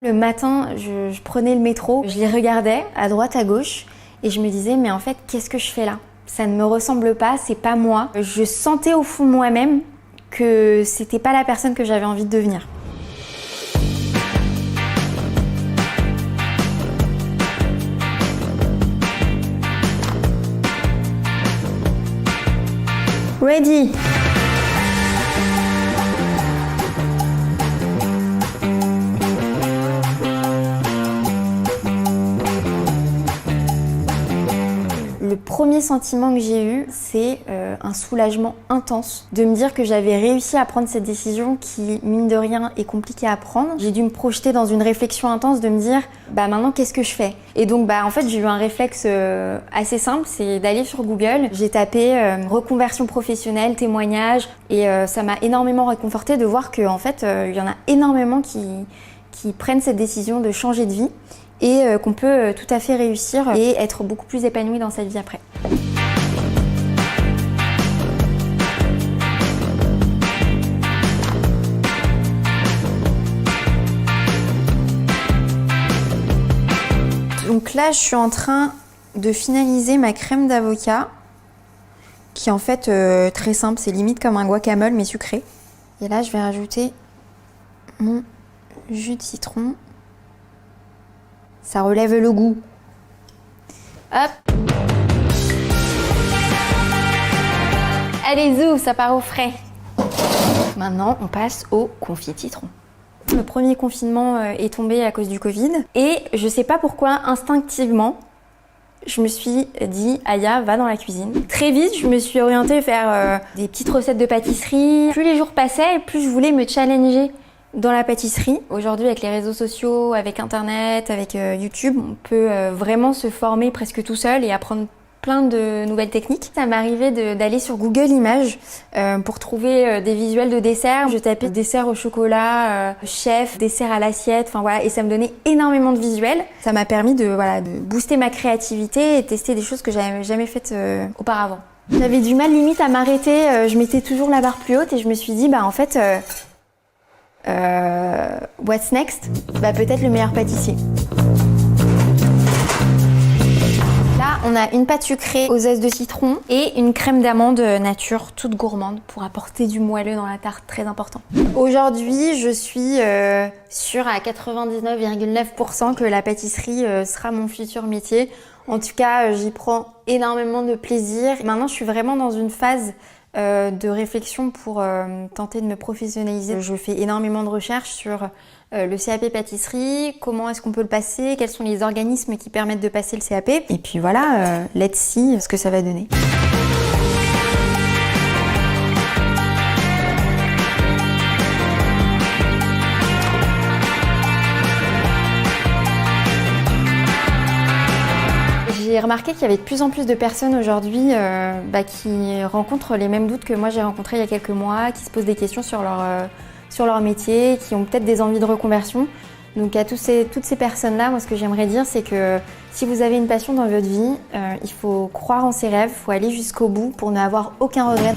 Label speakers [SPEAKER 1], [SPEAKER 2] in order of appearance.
[SPEAKER 1] Le matin, je prenais le métro, je les regardais à droite, à gauche, et je me disais, mais en fait, qu'est-ce que je fais là? Ça ne me ressemble pas, c'est pas moi. Je sentais au fond de moi-même que c'était pas la personne que j'avais envie de devenir. Ready! Le premier sentiment que j'ai eu, c'est un soulagement intense de me dire que j'avais réussi à prendre cette décision qui, mine de rien, est compliquée à prendre. J'ai dû me projeter dans une réflexion intense de me dire bah maintenant qu'est-ce que je fais? Et donc en fait j'ai eu un réflexe assez simple, c'est d'aller sur Google. J'ai tapé reconversion professionnelle, témoignage et ça m'a énormément réconfortée de voir que en fait il y en a énormément qui prennent cette décision de changer de vie. Et qu'on peut tout à fait réussir et être beaucoup plus épanoui dans cette vie après. Donc là, je suis en train de finaliser ma crème d'avocat, qui est en fait très simple, c'est limite comme un guacamole mais sucré. Et là, je vais rajouter mon jus de citron. Ça relève le goût. Hop. Allez, zou, ça part au frais. Maintenant, on passe au confit de citron. Le premier confinement est tombé à cause du Covid. Et je sais pas pourquoi, instinctivement, je me suis dit, Aya, va dans la cuisine. Très vite, je me suis orientée vers des petites recettes de pâtisserie. Plus les jours passaient, plus je voulais me challenger dans la pâtisserie. Aujourd'hui, avec les réseaux sociaux, avec Internet, avec YouTube, on peut vraiment se former presque tout seul et apprendre plein de nouvelles techniques. Ça m'est arrivé d'aller sur Google Images pour trouver des visuels de desserts. Je tapais dessert au chocolat, chef, dessert à l'assiette, enfin voilà, et ça me donnait énormément de visuels. Ça m'a permis de booster ma créativité et tester des choses que j'avais jamais faites auparavant. J'avais du mal limite à m'arrêter, je mettais toujours la barre plus haute et je me suis dit en fait what's next? Peut-être le meilleur pâtissier. Là, on a une pâte sucrée aux zestes de citron et une crème d'amande nature toute gourmande pour apporter du moelleux dans la tarte, très important. Aujourd'hui, je suis sûre à 99,9% que la pâtisserie sera mon futur métier. En tout cas, j'y prends énormément de plaisir. Maintenant, je suis vraiment dans une phase de réflexion pour tenter de me professionnaliser. Je fais énormément de recherches sur le CAP pâtisserie, comment est-ce qu'on peut le passer, quels sont les organismes qui permettent de passer le CAP. Et puis voilà, let's see ce que ça va donner. J'ai remarqué qu'il y avait de plus en plus de personnes aujourd'hui qui rencontrent les mêmes doutes que moi j'ai rencontrés il y a quelques mois, qui se posent des questions sur leur métier, qui ont peut-être des envies de reconversion. Donc à toutes ces personnes-là, moi ce que j'aimerais dire, c'est que si vous avez une passion dans votre vie, il faut croire en ses rêves, il faut aller jusqu'au bout pour n'avoir aucun regret.